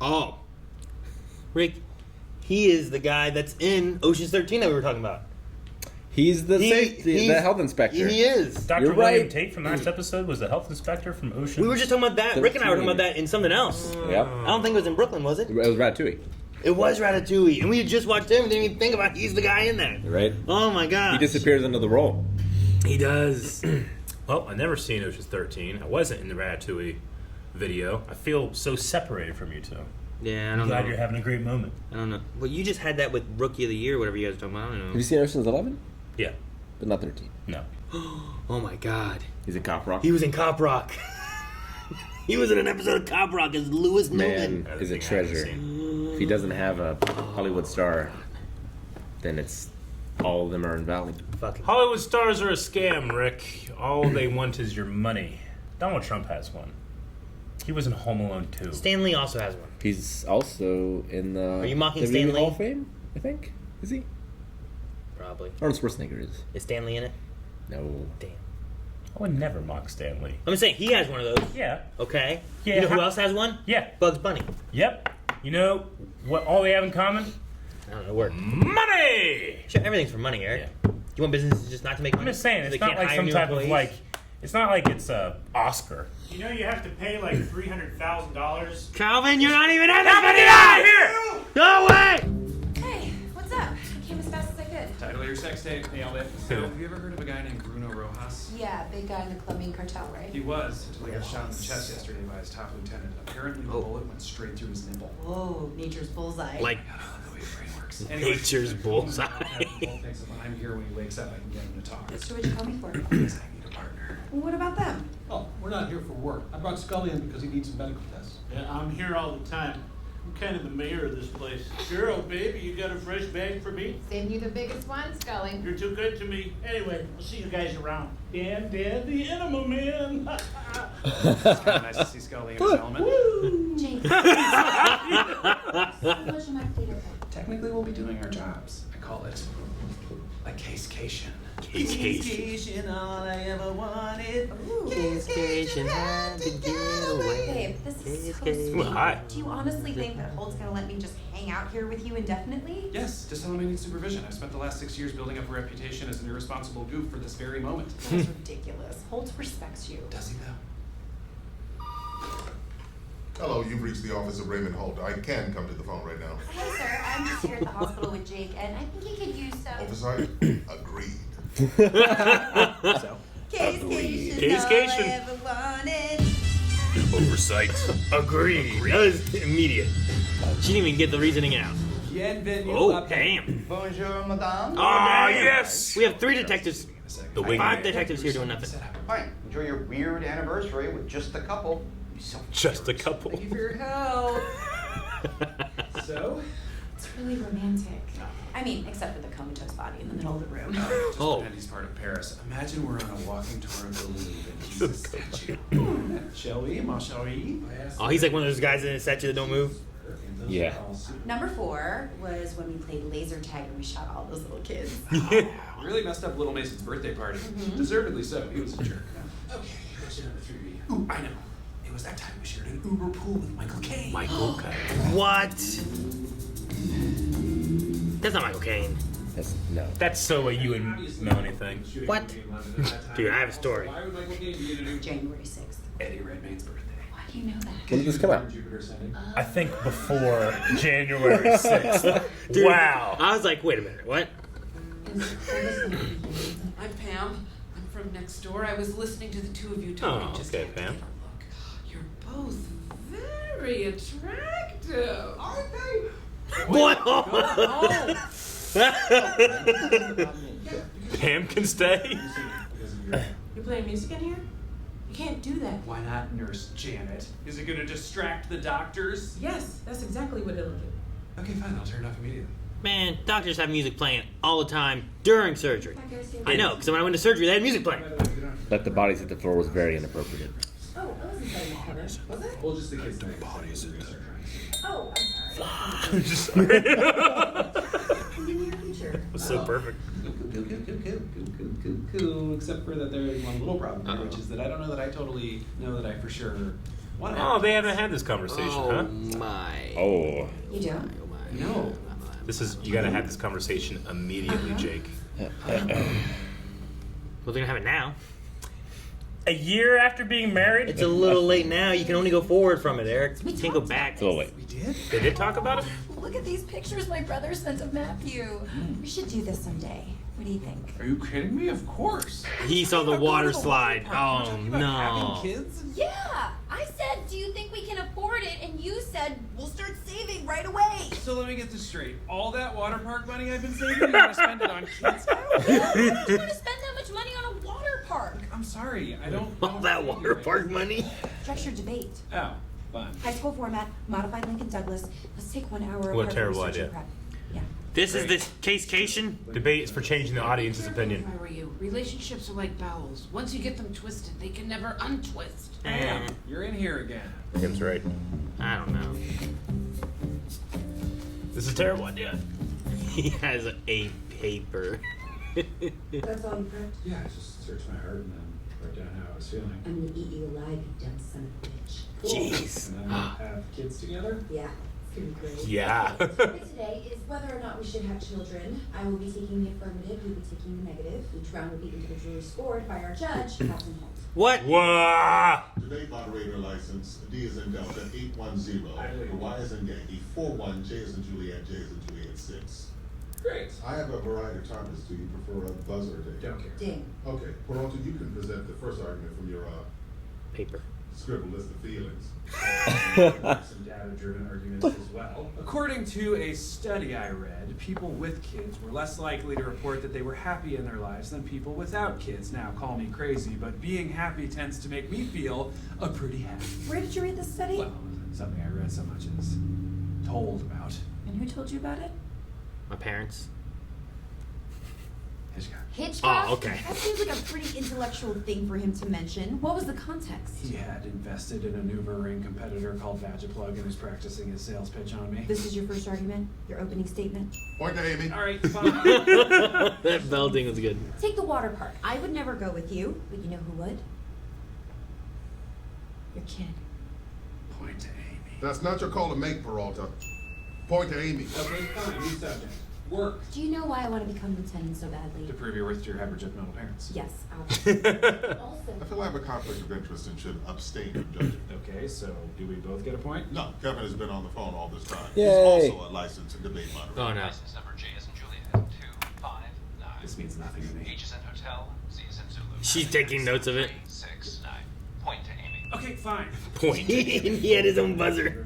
Oh. Rick, he is the guy that's in Ocean's 13 that we were talking about. He's the health inspector. He is. Dr. You're William right. Tate from last episode was the health inspector from Ocean. We were just talking about that. Rick and I were talking about that in something else. Yep. I don't think it was in Brooklyn, was it? It was Ratatouille. It was Ratatouille. And we had just watched him and didn't even think about he's the guy in there. Right. Oh my god. He disappears into the role. He does. Well, I've never seen Ocean's 13. I wasn't in the Ratatouille video. I feel so separated from you two. Yeah, I I'm don't glad know. you're having a great moment. I don't know. Well, you just had that with Rookie of the Year, whatever you guys are talking about. I don't know. Have you seen Ocean's 11? Yeah. But not 13. No. Oh my god. He's in Cop Rock. He was in Cop Rock. He was in an episode of Cop Rock as Lewis Newman. Man is a treasure. If he doesn't have a Hollywood star, then it's all of them are invalid. Fucking. Hollywood stars are a scam, Rick. All they want is your money. Donald Trump has one. He was in Home Alone 2. Stan Lee also has one. He's also in the Are you mocking WWE Stan Lee? Hall of Fame, I think. Is he? Probably. Arnold Schwarzenegger is. Is Stan Lee in it? No. Damn. I would never mock Stanley. I'm saying he has one of those. Yeah. Okay. Yeah, You know who how- else has one? Yeah. Bugs Bunny. Yep. You know what all they have in common? I don't know. Word. Money! Sure, everything's for money, Eric. You want businesses just not to make money? I'm just saying, So it's they not can't like hire some new type of employees? like, it's not like it's a Oscar. You know you have to pay like $300,000. Calvin, you're not even in Calvin, this get out of here! No way! Hey, what's up? I came as fast as I could. Title of your sex tape, nailed it. So, have you ever heard of a guy named Bruno Rojas? Yeah, big guy in the clubbing cartel, right? He was, until he got shot in the chest yesterday by his top lieutenant. Apparently, the bullet went straight through his nipple. Whoa, nature's bullseye. Like, I don't know the way your brain works. Nature's bullseye. Thinks that when I'm here when he wakes up, I can get him to talk. That's what you call me for. Because I need a partner. Well, what about them? Oh, we're not here for work. I brought Scully in because he needs some medical tests. Yeah, I'm here all the time. I'm kind of the mayor of this place. Girl, baby, you got a fresh bag for me? Saving you the biggest one, Scully. You're too good to me. Anyway, I'll see you guys around. Dan, the Enema Man. It's kind of nice to see Scully in his element. Jane. Technically, we'll be doing our jobs. I call it a casecation. Casecation. All I ever wanted. Casecation had to get away. Babe, this is so Casecation. sweet. Well, hi. Do you honestly think that Holt's gonna let me just hang out here with you indefinitely? Yes, just tell him I need supervision. I've spent the last 6 years building up a reputation as an irresponsible goof for this very moment. That's ridiculous. Holt respects you. Does he though? Hello, you've reached the office of Raymond Holt. I can come to the phone right now. Hey, sir. I'm just here at the hospital with Jake, and I think he could use some Oversight? Agreed. Casecation. Casecation. All I ever wanted. Oversight. Agreed. That was immediate. She didn't even get the reasoning out. Oh, damn. Bonjour, madame. Ah, yes! We have 3 detectives. The wing 5 man. detectives here doing nothing. Fine. Enjoy your weird anniversary with just a couple. Just a couple. Thank you for your help. So? It's really romantic. I mean, except for the comatose body in the middle of the room. Just Oh. pretend he's part of Paris. Imagine we're on a walking tour of the Louvre and he's a statue. Shall we, ma chérie? Oh, he's like one of those guys in the statue that don't move. Yeah. Number 4 was when we played laser tag and we shot all those little kids. Really messed up Little Mason's birthday party. Deservedly so. He was a jerk. Okay, question number 3. Ooh, I know. It was that time we shared an Uber pool with Michael Caine. Michael Caine. What? That's not Michael Caine. No. That's so a you and Melanie thing. What? Dude, I have a story. January 6th. Eddie Redmayne's birthday. Why do you know that? When did this come out? I think before January 6th. Dude, Wow. I was like, wait a minute, what? I'm Pam. I'm from next door. I was listening to the two of you talking. Oh, Just okay, had to Pam. get a look. You're both very attractive, aren't they? What? Pam can stay? You playing music in here? You can't do that. Why not Nurse Janet? Is it gonna distract the doctors? Yes, that's exactly what it'll do. Okay, fine. I'll turn it off immediately. Man, doctors have music playing all the time during surgery. I know, because when I went to surgery, they had music playing. Let the bodies hit the floor was very inappropriate. Oh, I wasn't saying that, Heather. Was it? Well, just the kids' bodies in Oh, In the near future. was so perfect. Cool. Except for that there is one little problem here, which is that I don't know that I totally know that I for sure What Oh, happened? they haven't had this conversation, huh? my. You do? No. You gotta have this conversation immediately, Jake. Well, they're gonna have it now. A year after being married? It's a little late now. You can only go forward from it, Eric. We You can't go talked back. about So wait. We did? They did talk about it? Look at these pictures my brother sent of Matthew. We should do this someday. What do you think? Are you kidding me? Of course. He saw the We're going water to the slide. water park. Oh, About having no. kids? Yeah, I said, do you think we can afford it? And you said, we'll start saving right away. So let me get this straight. All that water park money I've been saving, you're gonna spend it on kids now? Why would you want to spend that much money on a water park? I'm sorry, I don't. All that water park money. Structured debate. Oh, fun. High school format, modified Lincoln Douglas. Let's take 1 hour. What a apart for terrible research and idea. prep. Yeah. This is the Casecation. Debate is for changing the audience's opinion. If I were you, relationships are like bowels. Once you get them twisted, they can never untwist. Damn, you're in here again. Tim's right. I don't know. This is a terrible idea. He has a paper. That's all you prepped? Yeah, I just searched my heart and then wrote down how I was feeling. I'm gonna eat you alive, you dumb son of a bitch. Jeez. And then have kids together? Yeah, it's gonna be great. Yeah. The topic today is whether or not we should have children. I will be taking the affirmative, you'll be taking the negative. Each round will be individually scored by our judge, Captain Holt. What? Whoa! Debate moderator license, D is in Delta 810, the Y is in Yankee 41, J is in Juliet, J is in Juliet 6. Great. I have a variety of topics. Do you prefer a buzzer or ding? Don't care. Ding. Okay, Peralta, you can present the first argument from your Paper. scribble list of feelings. Some data-driven arguments as well. According to a study I read, people with kids were less likely to report that they were happy in their lives than people without kids. Now, call me crazy, but being happy tends to make me feel pretty happy. Where did you read this study? Well, something I read so much as told about. And who told you about it? My parents. Hitchcock. Hitchcock? Oh, okay. That seems like a pretty intellectual thing for him to mention. What was the context? He had invested in a new ring competitor called Vagiplug and was practicing his sales pitch on me. This is your first argument? Your opening statement? Point to Amy. All right, fine. That bell ding was good. Take the water park. I would never go with you, but you know who would? Your kid. Point to Amy. That's not your call to make, Peralta. Point to Amy. Okay, fine, new subject. Work. Do you know why I want to become lieutenant so badly? To prove your worth to your hyperjudgmental parents. Yes, obviously. Also, I feel I have a conflict of interest and should abstain from judging. Okay, so do we both get a point? No, Kevin has been on the phone all this time. Yay. He's also a licensed debate moderator. Oh, no. License number J is in Juliet, 259. This means nothing to me. H is in hotel, Z is in Zulu. She's taking notes of it. 369. Point to Amy. Okay, fine. Point. He had his own buzzer.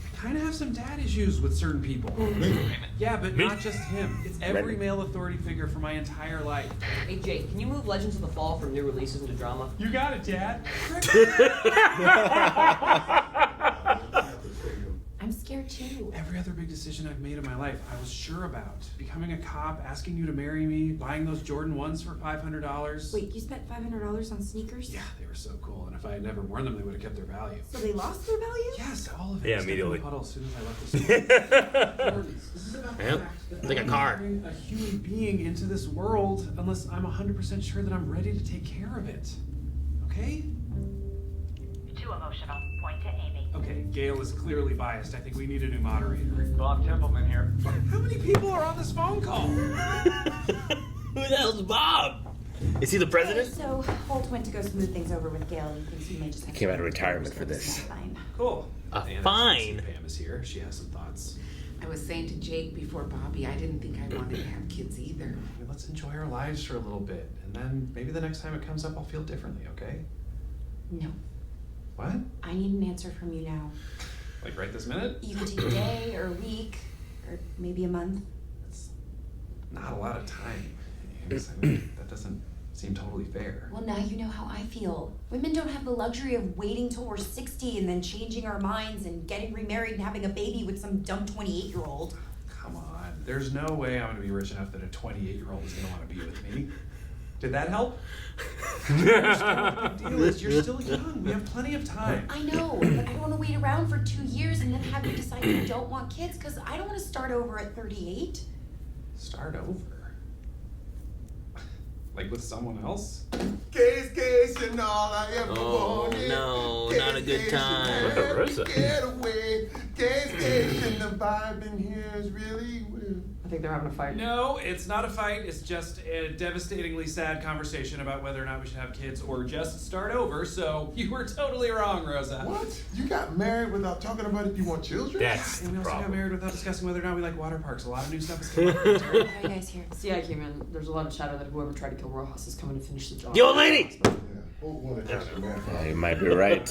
I kind of have some dad issues with certain people. Yeah, but not just him. It's every male authority figure for my entire life. Hey Jake, can you move Legends of the Fall from new releases into drama? You got it, Dad. I'm scared too. Every other big decision I've made in my life, I was sure about. Becoming a cop, asking you to marry me, buying those Jordan 1s for $500. Wait, you spent $500 on sneakers? Yeah, they were so cool, and if I had never worn them, they would have kept their value. So they lost their value? Yes, all of it. Yeah, I stepped in immediately. the puddle as soon as I left the store. This is about Yep, the fact that it's like a car. Bring a human being into this world unless I'm 100% sure that I'm ready to take care of it. Okay? Too emotional. Point to Amy. Okay, Gail is clearly biased. I think we need a new moderator. Bob Templeman here. How many people are on this phone call? Who the hell's Bob? Is he the president? So Holt went to go smooth things over with Gail and thinks he may just have Came to out of retirement for this. Fine. Cool. A And fine. Pam is here. She has some thoughts. I was saying to Jake before Bobby, I didn't think I wanted to have kids either. I mean, let's enjoy our lives for a little bit, and then maybe the next time it comes up, I'll feel differently, okay? No. What? I need an answer from you now. Like right this minute? You could take a day or a week or maybe a month. That's not a lot of time. I mean, that doesn't seem totally fair. Well, now you know how I feel. Women don't have the luxury of waiting till we're 60 and then changing our minds and getting remarried and having a baby with some dumb 28-year-old. Come on. There's no way I'm gonna be rich enough that a 28-year-old is gonna want to be with me. Did that help? The deal is you're still young. We have plenty of time. I know, but I don't want to wait around for 2 years and then have you decide you don't want kids because I don't want to start over at 38. Start over. Like with someone else? Casecation, all I ever wanted. No, not a good time. Look at Rosa. Get away. Casecation, the vibe in here is really weird. I think they're having a fight. No, it's not a fight. It's just a devastatingly sad conversation about whether or not we should have kids or just start over. So you were totally wrong, Rosa. What? You got married without talking about if you want children? That's And we the also got problem. married without discussing whether or not we like water parks. A lot of new stuff is coming up. How are you guys here? See, I came in. There's a lot of chatter that whoever tried to kill Rojas is coming to finish the job. The old lady! Yeah. Who wanted extra man? Yeah, you might be right.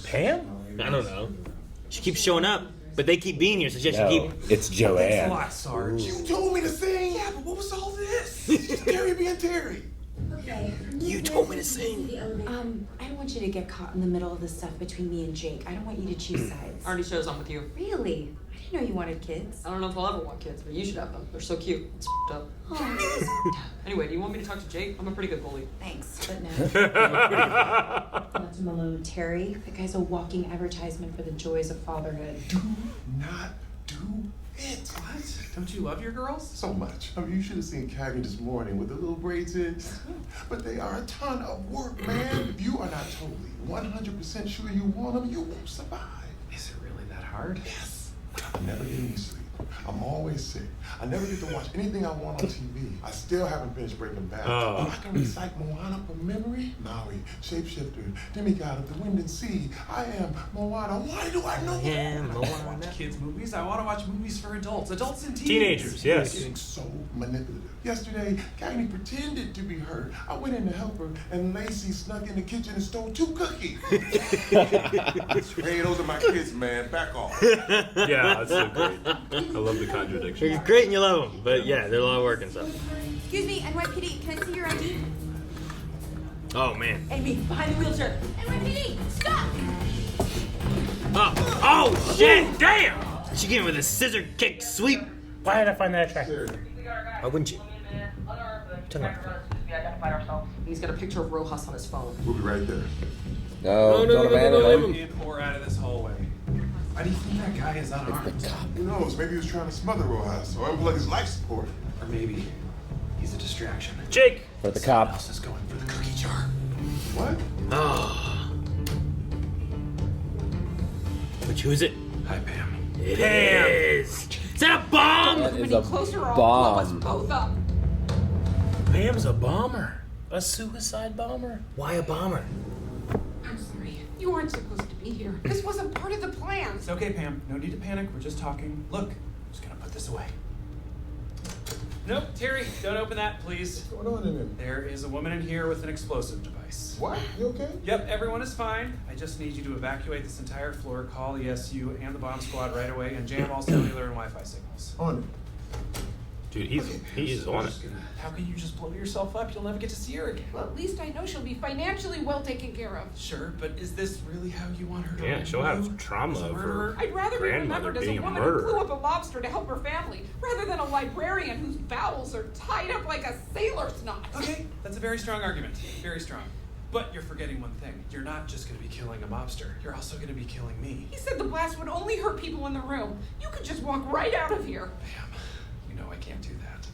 Pam? I don't know. She keeps showing up, but they keep being here, so she has to No, keep. it's Thanks a Joanne. lot, Sarge. You told me to sing. Yeah, but what was all this? Terry being Terry. Okay. You told me to sing. I don't want you to get caught in the middle of the stuff between me and Jake. I don't want you to choose sides. Already shows I'm with you. Really? I didn't know you wanted kids. I don't know if I'll ever want kids, but you should have them. They're so cute. It's f***ed up. Anyway, do you want me to talk to Jake? I'm a pretty good bully. Thanks, but no. Not to Malone. Terry, that guy's a walking advertisement for the joys of fatherhood. Do not do it. What? Don't you love your girls? So much. I mean, you should have seen Caine this morning with the little braids in. But they are a ton of work, man. If you are not totally 100% sure you want them, you won't survive. Is it really that hard? Yes. I never get any sleep. I'm always sick. I never get to watch anything I want on TV. I still haven't finished Breaking Bad. Oh. I can recite Moana from memory. Maui, shapeshifter, demigod of the wind and sea. I am Moana. Why do I know Yeah, I want to watch kids' movies. I want to watch movies for adults. Adults and teens. Teenagers, yes. Getting so manipulative. Yesterday, Caine pretended to be hurt. I went in to help her, and Lacey snuck in the kitchen and stole 2 cookies. Hey, those are my kids, man. Back off. Yeah, that's so great. I love the contradiction. You're great and you love them, but yeah, they're a lot of work and stuff. Excuse me, NYPD, can I see your ID? Oh man. Amy, behind the wheelchair. NYPD, stop! Oh shit! Damn! She came with a scissor kick sweep. Why did I find that attractive? Why wouldn't you? He's got a picture of Rojas on his phone. We'll be right there. No, don't abandon him. In or out of this hallway. Why do you think that guy is unarmed? Who knows? Maybe he was trying to smother Rojas or unplug his life support. Or maybe he's a distraction. Jake! For the cop. Else is going for the cookie jar. What? Oh. Which who is it? Hi, Pam. It is. Is that a bomb? That is a Closer or I'll blow us bomb. both up. Pam's a bomber. A suicide bomber. Why a bomber? I'm sorry. You weren't supposed to be here. This wasn't part of the plan. It's okay, Pam. No need to panic. We're just talking. Look, I'm just gonna put this away. Nope, Terry, don't open that, please. What's going on in there? There is a woman in here with an explosive device. What? You okay? Yep, everyone is fine. I just need you to evacuate this entire floor, call ESU and the bomb squad right away, and jam all cellular and Wi-Fi signals. On it. Dude, he is on it. How can you just blow yourself up? You'll never get to see her again. Well, at least I know she'll be financially well taken care of. Sure, but is this really how you want her to Yeah, she'll remember have you? trauma As a of her murderer? I'd rather be grandmother remembered as a being a woman who blew murderer. up a lobster to help her family, rather than a librarian whose bowels are tied up like a sailor's knot. Okay, that's a very strong argument. Very strong. But you're forgetting one thing. You're not just going to be killing a mobster. You're also going to be killing me. He said the blast would only hurt people in the room. You could just walk right out of here. Pam, you know I can't do that.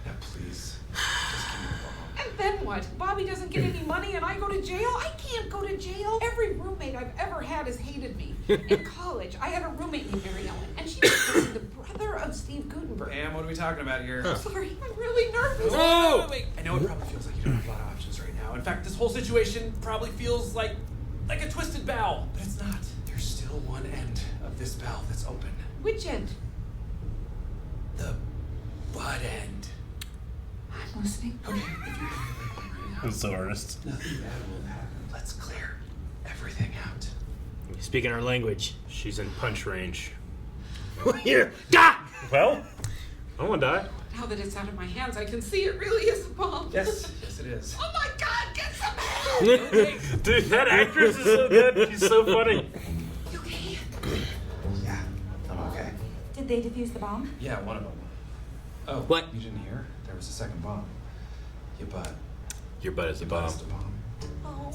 Now please, just give me the bomb. And then what? Bobby doesn't get any money and I go to jail? I can't go to jail. Every roommate I've ever had has hated me. In college, I had a roommate named Mary Ellen, and she was the brother of Steve Gutenberg. Pam, what are we talking about here? I'm sorry, I'm really nervous. Wait. I know it probably feels like you don't have a lot of options right now. In fact, this whole situation probably feels like a twisted valve. But it's not. There's still one end of this valve that's open. Which end? The butt end. I'm listening. Okay, if you right now, I'm so earnest. nothing bad will happen. Let's clear everything out. Speaking our language. She's in punch range. Here. Gah! Well, I don't want to die. Now that it's out of my hands, I can see it really is a bomb. Yes, yes it is. Oh my God, get some help! Dude, that actress is so good. She's so funny. You okay? Yeah, I'm okay. Did they defuse the bomb? Yeah, one of them. Oh, What? You didn't hear? There was a second bomb. Your butt. Your butt is a bomb. Butt's the bomb. Oh,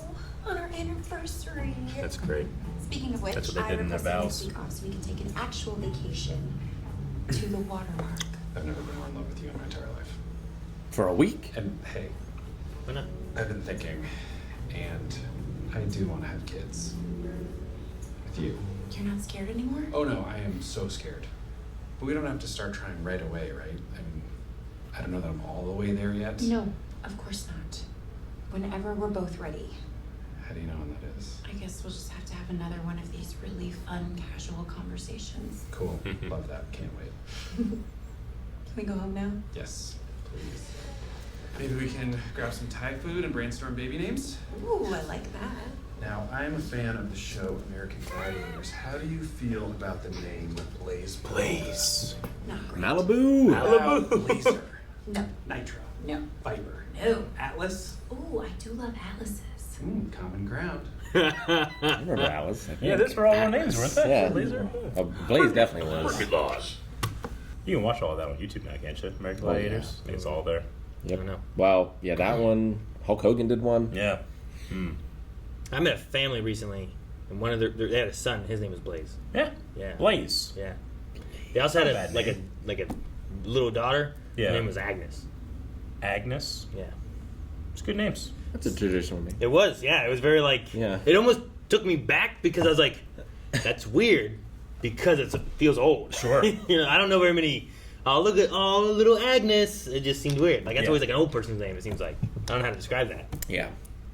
on our anniversary. That's great. Speaking of which, That's what they I did in their requested vows. this week off so we can take an actual vacation to the water park. I've never been more in love with you in my entire life. For a week? And hey, Why not? I've been thinking, and I do want to have kids. With you. You're not scared anymore? Oh no, I am so scared. But we don't have to start trying right away, right? I mean, I don't know that I'm all the way there yet. No, of course not. Whenever we're both ready. How do you know when that is? I guess we'll just have to have another one of these really fun, casual conversations. Cool. Love that. Can't wait. Can we go home now? Yes, please. Maybe we can grab some Thai food and brainstorm baby names? Ooh, I like that. Now, I am a fan of the show American Gladiators. How do you feel about the name Blaze? Blaze. Not great. Malibu. Malibu. Blazer. No. Nitro. No. Viper. No. Atlas. Ooh, I do love Alice's. Common ground. I remember Alice. I Yeah, think. those were all our names, weren't they? Yeah. Blazer. Blaze definitely was. Laws. You can watch all of that on YouTube now, can't you? American Gladiators. I think it's all there. Yep. I don't know. Well, yeah, that one. Hulk Hogan did one. Yeah. I met a family recently, and one of they had a son. His name was Blaze. Yeah. Yeah. Blaze. Yeah. They also had Bad a like a little daughter. Yeah. Her name was Agnes. Agnes. Yeah. It's good names. That's a traditional name. It was. Yeah. It was very like. Yeah. It almost took me back because I was like, that's weird, because it feels old. Sure. You know, I don't know very many. Oh, look at little Agnes. It just seemed weird. Like that's always like an old person's name. It seems like I don't know how to describe that. Yeah.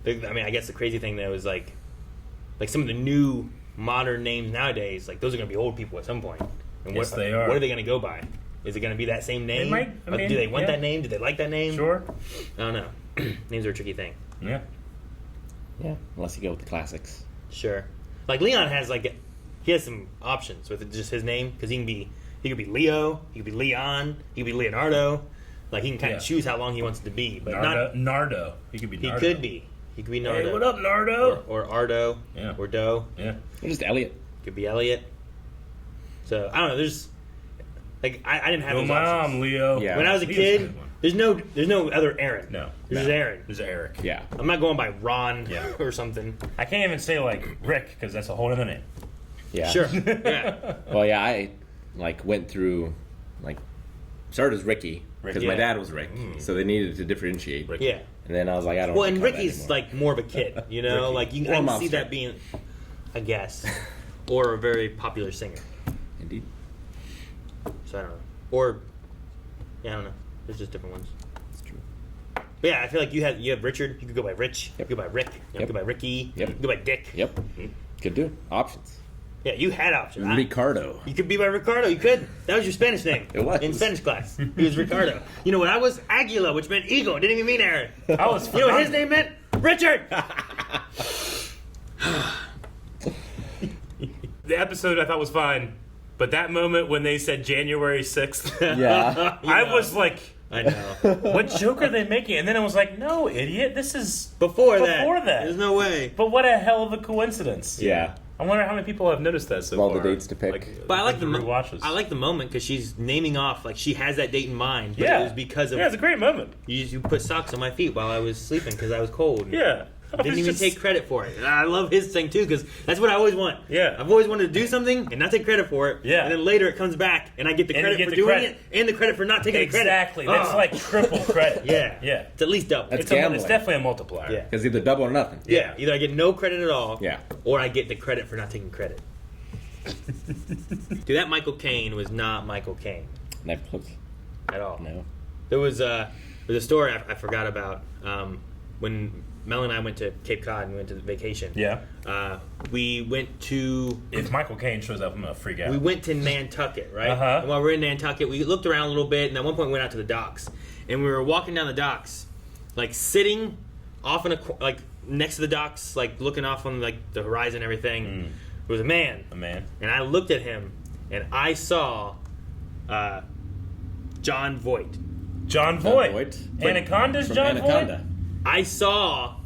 I mean, I guess the crazy thing though is like some of the new modern names nowadays. Like those are gonna be old people at some point. And Yes, they are. What are they gonna go by? Is it gonna be that same name? They might. I mean, do they want yeah. that name? Do they like that name? Sure. I don't know. Names are a tricky thing. Yeah. Yeah. Unless you go with the classics. Sure. Like Leon has he has some options with just his name because he could be Leo, he could be Leon, he could be Leonardo. Like he can kind of choose how long he wants it to be, but Nardo. He could be. He Nardo. could be. He could be Nardo. Hey, what up, Nardo? Or Ardo. Yeah. Or Doe. Yeah. Or just Elliot. Could be Elliot. So I don't know. There's like I didn't have Go those mom, options. Leo. Yeah. When I was a Leo's a kid, good one. there's no other Aaron. No. There's just Aaron. There's Eric. Yeah. I'm not going by Ron Yeah. or something. I can't even say like Rick because that's a whole other name. Yeah. Sure. Yeah. Well, yeah, I went through started as Ricky because my yeah. dad was Rick, so they needed to differentiate. Yeah. And then I was like, I don't. Well, wanna and call that Ricky's anymore. like more of a kid, you know, Ricky. like Or I can see Monster. that being, I guess, or a very popular singer. Indeed. So I don't know, or yeah, I don't know. There's just different ones. It's true. But yeah, I feel like you have Richard. You could go by Rich. Yep. You could go by Rick. You Yep. could go by Ricky. Yep. You could go by Dick. Yep. Could do options. Yeah, you had options. Ricardo. You could be by Ricardo. You could. That was your Spanish name. It was. In Spanish class. He was Ricardo. You know what I was? Aguila, which meant eagle. It didn't even mean Aaron. I was. You know what his name meant? Richard! The episode I thought was fine, but that moment when they said January 6th, Yeah. I was like, I know. what joke are they making? And then I was like, no, idiot, this is Before that. There's no way. But what a hell of a coincidence. Yeah. I wonder how many people have noticed that so All far. the dates to pick. But I like the rewatches. I like the moment because she's naming off like she has that date in mind. But Yeah. it was because of Yeah, it's a great moment. you put socks on my feet while I was sleeping because I was cold. Yeah. I Didn't was even just- take credit for it. And I love his thing too because that's what I always want. Yeah. I've always wanted to do something and not take credit for it. Yeah. And then later it comes back and I get the And you credit get for the doing credit. it and the credit for not taking the credit. Exactly. That's Oh. like triple credit. Yeah. Yeah. It's at least double. That's It's gambling. definitely a multiplier. Yeah. Because either double or nothing. Yeah. Either I get no credit at all. Yeah. Or I get the credit for not taking credit. Dude, that Michael Caine was not Michael Caine Netflix. at all. No. There was a story I forgot about when Mel and I went to Cape Cod and we went to vacation. Yeah. We went to If Michael Caine shows up, I'm going to freak out. we went to Nantucket, right? Uh-huh. And while we were in Nantucket, we looked around a little bit, and at one point we went out to the docks. And we were walking down the docks, like sitting off in like next to the docks, like looking off on like the horizon and everything. There was a man. A man. And I looked at him, and I saw John Voight. John Voight. Voight. Anaconda's From John Anaconda. I saw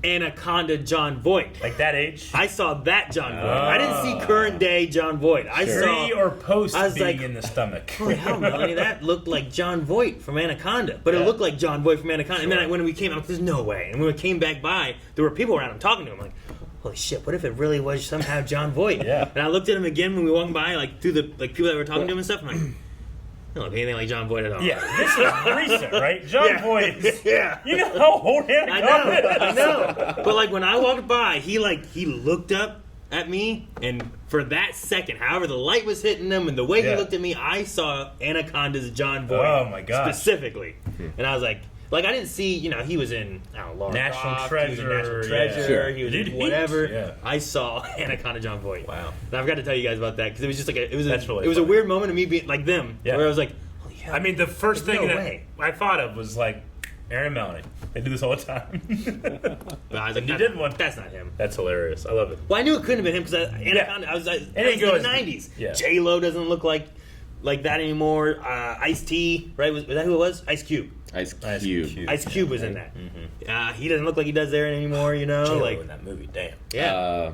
Anaconda John Voight. Voight? Like that age? I saw that John Voight. I didn't see current day John Voight. I saw Pre or post I was being like, in the stomach? holy hell, Melanie, that looked like John Voight from Anaconda. But it Yeah. looked like John Voight from Anaconda. And Sure. then when we came out, there's no way. And when we came back by, there were people around him talking to him. Like, holy shit, what if it really was somehow John Voight? Yeah. And I looked at him again when we were walking by, like through the like people that were talking to him and stuff. I'm like, don't look anything like John Voight at all. Yeah, this is recent, right? John Voight is. Yeah. You know how old Anaconda is. I know. But like when I walked by, he looked up at me, and for that second, however the light was hitting him and the way he looked at me, I saw Anaconda's John Voight. Oh my god! Specifically, and I was like I didn't see. He was in National Treasure. He was in whatever. Yeah. I saw Anaconda John Voight. Wow! And I forgot to tell you guys about that because it was just like it was really a weird moment of me being like them, where I was like, oh, yeah. I mean, the first thing that I thought of was like Aaron and Melanie. They do this all the time. But I was like, you did one. That's not him. That's hilarious. I love it. Well, I knew it couldn't have been him because Anaconda. I was like, it was in the '90s. Yeah. J-Lo doesn't look like that anymore. Ice-T, right? Was that who it was? Ice Cube. Ice Cube. Ice Cube was in that. Mm-hmm. He doesn't look like he does there anymore. J-Lo like in that movie. Damn. Yeah.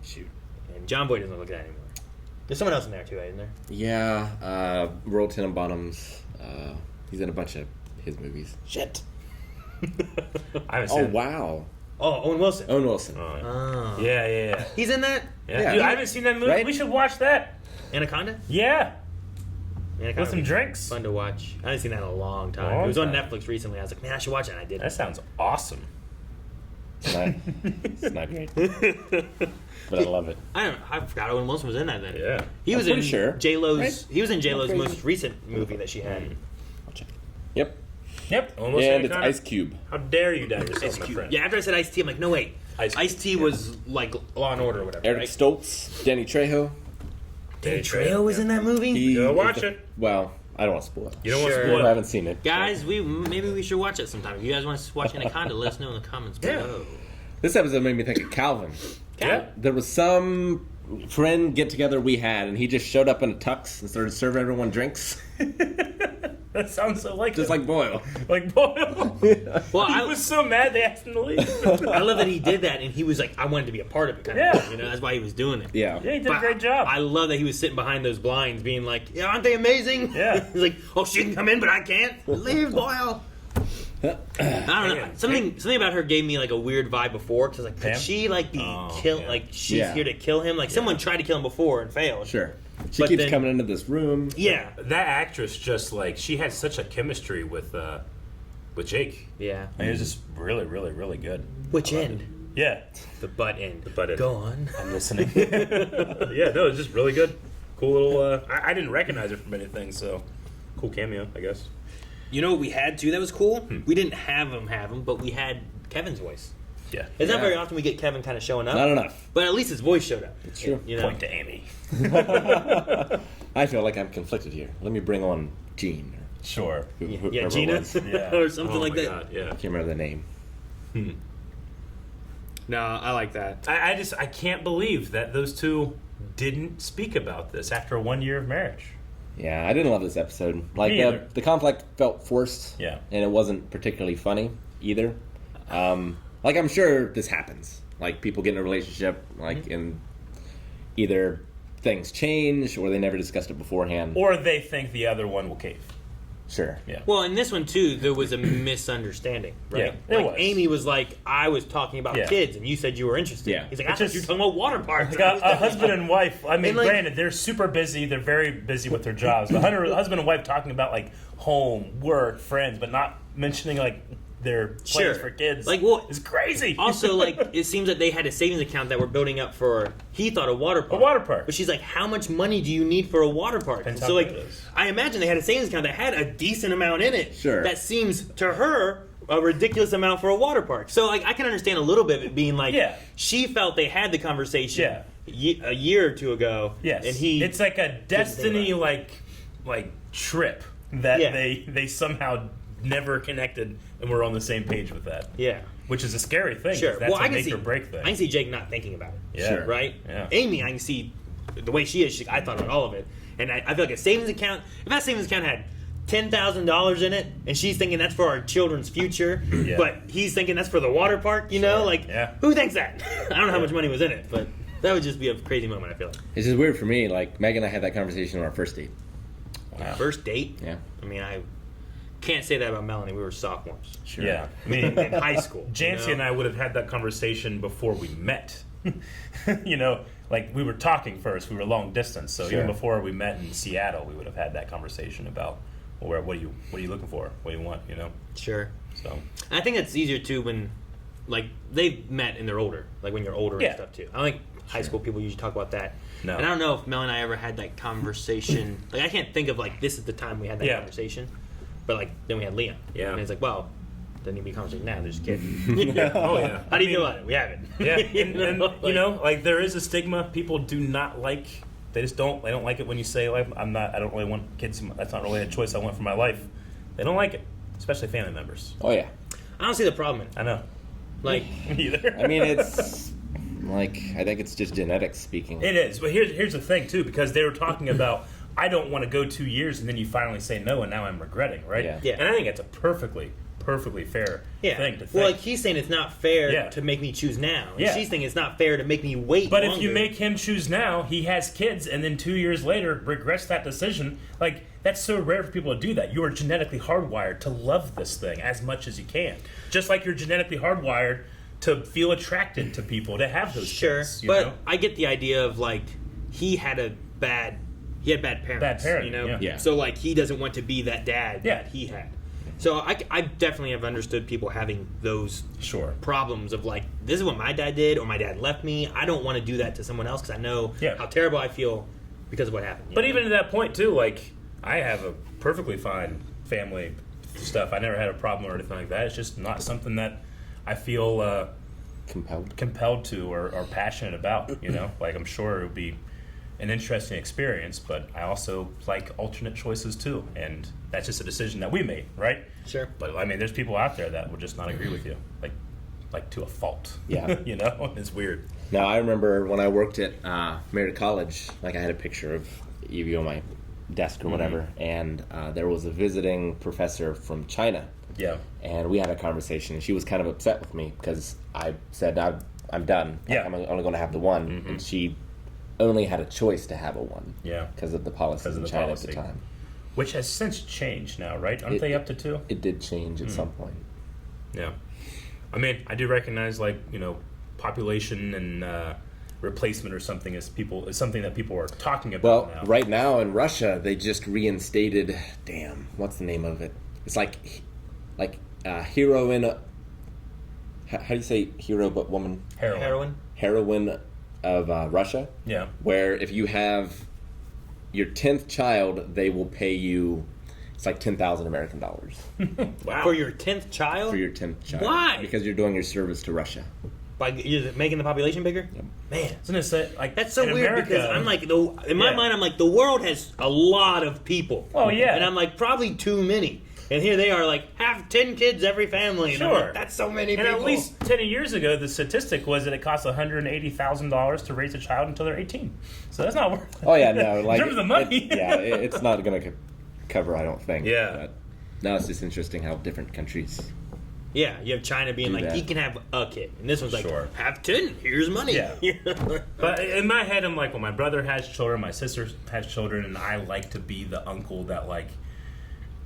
Shoot. And John Boy doesn't look like that anymore. There's someone else in there too, right? Isn't there? Yeah. Royal Tenenbaums. He's in a bunch of his movies. Shit. I haven't seen wow. Oh, Owen Wilson. Owen Wilson. Oh. Yeah. He's in that? Yeah. Dude, I haven't seen that movie. Right? We should watch that. Anaconda? Yeah. Anaconda with some drinks. Fun to watch. I haven't seen that in a long time. It was on Netflix recently. I was like, man, I should watch it. And I did. That sounds awesome. It's not great. But I love it. I forgot Owen Wilson was in that then. Yeah. He was in J-Lo's. Right? He was in J-Lo's most recent movie that she had. I'll check. Yep. Almost and it's Ice Cube. How dare you doubt yourself, Ice my Cube. friend? Yeah, after I said Ice-T, I'm like, no, wait. Ice-T was like Law and Order or whatever, Eric right? Stoltz, Danny Trejo. Danny Trejo was in that movie? Go watch it. Well, I don't want to spoil it. You don't want to spoil it? I haven't seen it. Guys, maybe we should watch it sometime. If you guys want to watch Anaconda, let us know in the comments below. This episode made me think of Calvin. Yeah. There was some friend get-together we had, and he just showed up in a tux and started serving everyone drinks. That sounds so like just like Boyle. Like Boyle. Well, I was so mad they asked him to leave. I love that he did that, and he was like, I wanted to be a part of it, kind of thing. That's why he was doing it. Yeah. Yeah, he did a great job. I love that he was sitting behind those blinds being like, yeah, aren't they amazing? Yeah. He's like, oh, she can come in, but I can't. Leave, Boyle. I don't know. Something about her gave me like a weird vibe before, because like, could she like be killed? Like she's here to kill him? Like someone tried to kill him before and failed. Sure. She keeps coming into this room. Yeah. That actress just like she had such a chemistry with Jake. Yeah. And it was just really, really, really good. Which end? Yeah. The butt end. The butt end. Go on. I'm listening. Yeah, no, it's just really good. Cool little. I didn't recognize her from anything, so cool cameo, I guess. You know what we had too that was cool? We didn't have him, but we had Kevin's voice. Yeah. It's not very often we get Kevin kind of showing up. Not enough. But at least his voice showed up. It's true. You know? Point to Amy. I feel like I'm conflicted here. Let me bring on Gene. Sure. Yeah, Gina. Or something like that. God, yeah. I can't remember the name. No, I like that. I can't believe that those two didn't speak about this after 1 year of marriage. Yeah, I didn't love this episode. Like the conflict felt forced. Yeah. And it wasn't particularly funny either. Like I'm sure this happens. Like people get in a relationship, like and either things change or they never discussed it beforehand. Or they think the other one will cave. Sure. Yeah. Well, in this one too, there was a misunderstanding, right? Yeah, like Amy was like, "I was talking about kids, and you said you were interested." Yeah. He's like, "I thought you were talking about water parks." Like a husband and wife. I mean, granted, they're super busy. They're very busy with their jobs. But husband and wife talking about like home, work, friends, but not mentioning like their plans for kids. Like, well, it's crazy. Also, like, it seems that they had a savings account that were building up for. He thought a water park. A water park. But she's like, "How much money do you need for a water park?" Depends So how like, big it is. I imagine they had a savings account that had a decent amount in it. Sure. That seems to her a ridiculous amount for a water park. So like, I can understand a little bit of it being like, she felt they had the conversation a year or two ago. Yes. And it's like a destiny like trip that they somehow never connected and we're on the same page with that. Yeah. Which is a scary thing. Sure. That's I a can make see, or break thing. I can see Jake not thinking about it. Yeah. Sure. Right? Yeah. Amy, I can see the way she is. I thought about all of it. And I feel like a savings account, if that savings account had $10,000 in it, and she's thinking that's for our children's future, but he's thinking that's for the water park, you know? Like, who thinks that? I don't know how much money was in it, but that would just be a crazy moment, I feel like. It's just weird for me. Like, Meg and I had that conversation on our first date. Wow. First date? Yeah. I mean, I can't say that about Melanie. We were sophomores. Sure. Yeah. I mean, in high school. Jancy and I would have had that conversation before we met. You know, like we were talking first. We were long distance, so Sure. even before we met in Seattle, we would have had that conversation about, well, what are you looking for? What do you want? You know. Sure. So I think it's easier too when, like, they've met and they're older. Like when you're older Yeah. and stuff too. I don't think high school people usually talk about that. No. And I don't know if Mel and I ever had that conversation. Like I can't think of like this is the time we had that Yeah. conversation. But like then we had Liam. Yeah. And it's like, well, doesn't need to be a conversation now. They're just kidding. Oh yeah. How do you feel about it? We haven't. Yeah, and you know, like there is a stigma. People do not like. They just don't. They don't like it when you say, like, "I'm not. I don't really want kids. That's not really a choice I want for my life." They don't like it, especially family members. Oh yeah. I don't see the problem in it. I know. Like either. I mean, it's like I think it's just genetics speaking. It is, but here's the thing too, because they were talking about I don't want to go 2 years, and then you finally say no, and now I'm regretting, right? Yeah. And I think it's a perfectly fair thing to think. Well, like he's saying it's not fair Yeah. to make me choose now. And Yeah. she's saying it's not fair to make me wait But longer. if you make him choose now, he has kids, and then 2 years later regrets that decision. Like that's so rare for people to do that. You are genetically hardwired to love this thing as much as you can, just like you're genetically hardwired to feel attracted to people to have those kids. You but know? I get the idea of like he had bad parents. Bad parent, you know. yeah. So like he doesn't want to be that dad Yeah. that he had. So I definitely have understood people having those problems of like this is what my dad did or my dad left me. I don't want to do that to someone else because I know how terrible I feel because of what happened. you But know? even to that point too, like I have a perfectly fine family stuff. I never had a problem or anything like that. It's just not something that I feel compelled to or passionate about. You know, like I'm sure it would be an interesting experience, but I also like alternate choices too, and that's just a decision that we made, right? Sure. But I mean, there's people out there that will just not agree with you, like to a fault. Yeah. You know, it's weird. Now I remember when I worked at Marietta College, like I had a picture of Evie on my desk or whatever, and there was a visiting professor from China. Yeah. And we had a conversation, and she was kind of upset with me because I said I'm done. Like, Yeah. I'm only going to have the one, and she only had a choice to have a one. Yeah. Because of the policies in China at the time. Which has since changed now, right? Aren't they up to 2? It did change at some point. Yeah. I mean, I do recognize, like, you know, population and replacement or something is something that people are talking about Well, now. right now in Russia, they just reinstated, what's the name of it? It's like heroine, how do you say hero but woman? Heroine of Russia. Yeah. Where if you have your 10th child, they will pay you, it's like 10,000 American dollars. Wow. For your 10th child? For your 10th child. Why? Because you're doing your service to Russia. By you're making the population bigger? Yep. Man. Isn't it say, like, that's so in weird America, because I'm like, in my Yeah. mind, I'm like, the world has a lot of people. Oh, yeah. And I'm like, probably too many. And here they are, like, have 10 kids every family. And I'm Sure. like, that's so many and people. at least 10 years ago, the statistic was that it costs $180,000 to raise a child until they're 18. So that's not worth it. Oh, yeah, no. Like, in terms of the money. it's not going to cover, I don't think. Yeah. But now it's just interesting how different countries. Yeah, you have China being Do like, that. he can have a kid. And this one's like, Sure. have 10, here's money. Yeah. But in my head, I'm like, well, my brother has children, my sister has children, and I like to be the uncle that, like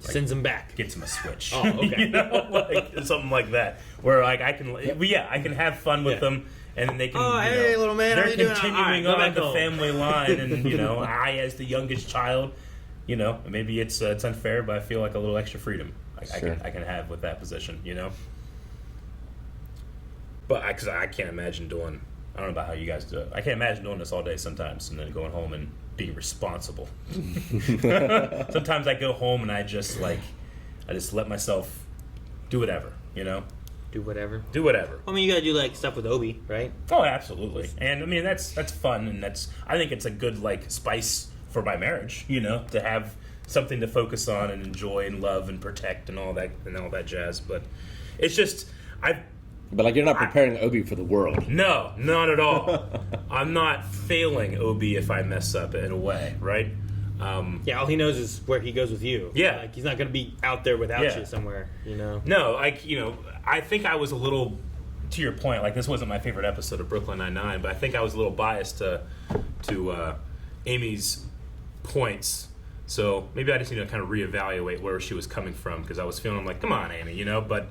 sends them back. Gets them a Switch. Oh, okay. You know, like, something like that. Where, like, I can have fun with them, and then they can, Oh, hey, little man, how they're you doing? All right, continuing go on back the home. family line, and, you know, I, as the youngest child, you know, maybe it's unfair, but I feel like a little extra freedom Sure. I can have with that position, you know? But because I can't imagine doing, I don't know about how you guys do it. I can't imagine doing this all day sometimes and then going home and being responsible. Sometimes I go home and I just let myself do whatever, you know? Do whatever. Do whatever. I mean, you gotta do like stuff with Obi, right? Oh, absolutely. And I mean, that's fun, and I think it's a good like spice for my marriage, you know, to have something to focus on and enjoy and love and protect and all that jazz. But it's just But like you're not preparing Obi for the world. No, not at all. I'm not failing Obi if I mess up in a way, right? Yeah, all he knows is where he goes with you. Yeah. Like, he's not going to be out there without Yeah. you somewhere, you know? No, like, you know, I think I was a little, to your point, like this wasn't my favorite episode of Brooklyn Nine-Nine, but I think I was a little biased to Amy's points. So maybe I just need to kind of reevaluate where she was coming from, because I was feeling like, come on, Amy, you know, but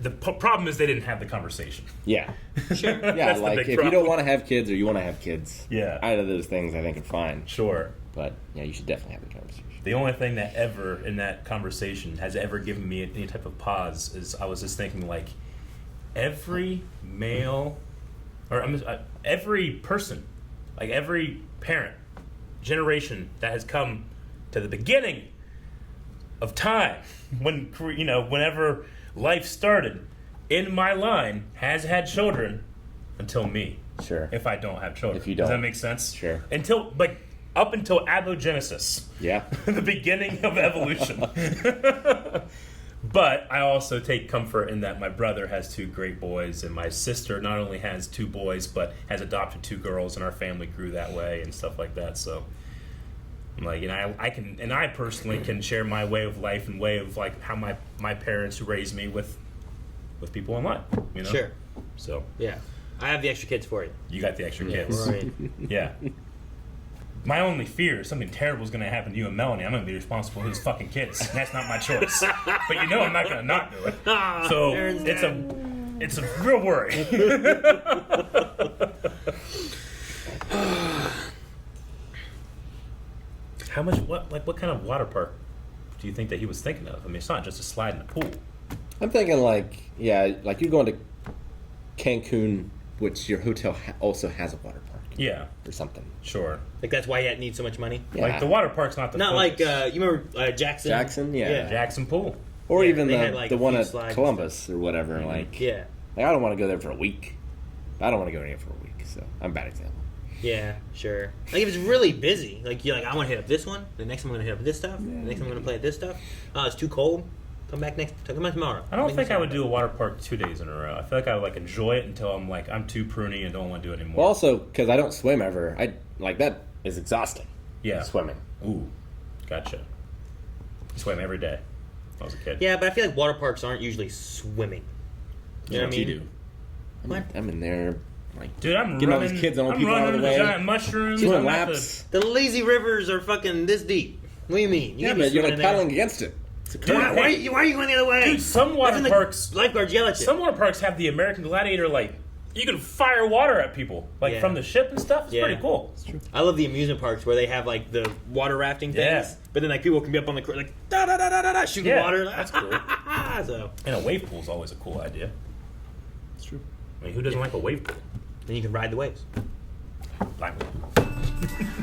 the problem is they didn't have the conversation. Yeah. Sure. Yeah, That's the like big if problem. you don't want to have kids or you want to have kids, Yeah. either of those things I think are fine. Sure. But yeah, you should definitely have the conversation. The only thing that ever in that conversation has ever given me any type of pause is I was just thinking like every male or every person, like every parent generation that has come to the beginning of time when whenever life started in my line has had children until me. Sure. If I don't have children. If you Does that don't. make sense? Sure. Up until abiogenesis. Yeah. The beginning of evolution. But I also take comfort in that my brother has 2 great boys, and my sister not only has 2 boys, but has adopted 2 girls, and our family grew that way and stuff like that. So, like, I personally can share my way of life and way of like how my parents raised me with people online. You know. Sure. So. Yeah, I have the extra kids for you. You got the extra kids. Right. Yeah. My only fear is something terrible is going to happen to you and Melanie. I'm going to be responsible for his fucking kids. And that's not my choice. But I'm not going to not do it. So it's a real worry. How much? What kind of water park do you think that he was thinking of? I mean, it's not just a slide in the pool. I'm thinking like you're going to Cancun, which your hotel also has a water park. Yeah. Or something. Sure. Like that's why he needs so much money. Yeah. Like the water park's not the Not focus. like you remember Jackson. Jackson, yeah. Jackson Pool. Or Yeah, even they the, had, like, the a one few at slides Columbus or whatever. Mm-hmm. Like Yeah. I don't want to go there for a week. I don't want to go anywhere for a week, so I'm a bad example. Yeah, sure. Like if it's really busy, like you're like, I want to hit up this one. The next one I'm gonna hit up this stuff. The next one I'm gonna play this stuff. Oh, it's too cold. Come back tomorrow. I don't think I would do a water park 2 days in a row. I feel like I would enjoy it until I'm too pruny and don't want to do it anymore. Well, also because I don't swim ever. That is exhausting. Yeah. Swimming. Ooh, gotcha. Swam every day when I was a kid. Yeah, but I feel like water parks aren't usually swimming. You know what I mean? You do. What? I'm in there, like, Dude, I'm getting all running. these kids on I'm people out running of the the way. giant mushrooms. Doing I'm at laps. The lazy rivers are fucking this deep. What do you mean? You Yeah, can't be but you're swimming like in there. paddling against it. Dude, why are you going the other way? Dude, some water That's when parks. the lifeguards yell at you. Some water parks have the American Gladiator. You can fire water at people, Yeah. from the ship and stuff. It's Yeah. pretty cool. It's true. I love the amusement parks where they have the water rafting things. Yeah. But then people can be up on the da da da da da da shooting Yeah, water. that's cool. So And a wave pool is always a cool idea. It's true. I mean, who doesn't like a wave pool? then you can ride the waves.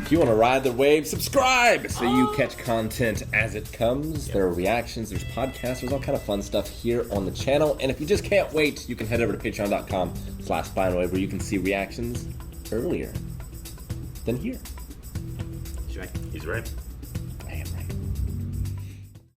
If you want to ride the wave, subscribe so you catch content as it comes. There are reactions, there's podcasts, there's all kind of fun stuff here on the channel. And if you just can't wait, you can head over to patreon.com/spinewave where you can see reactions earlier than here. He's right. He's right.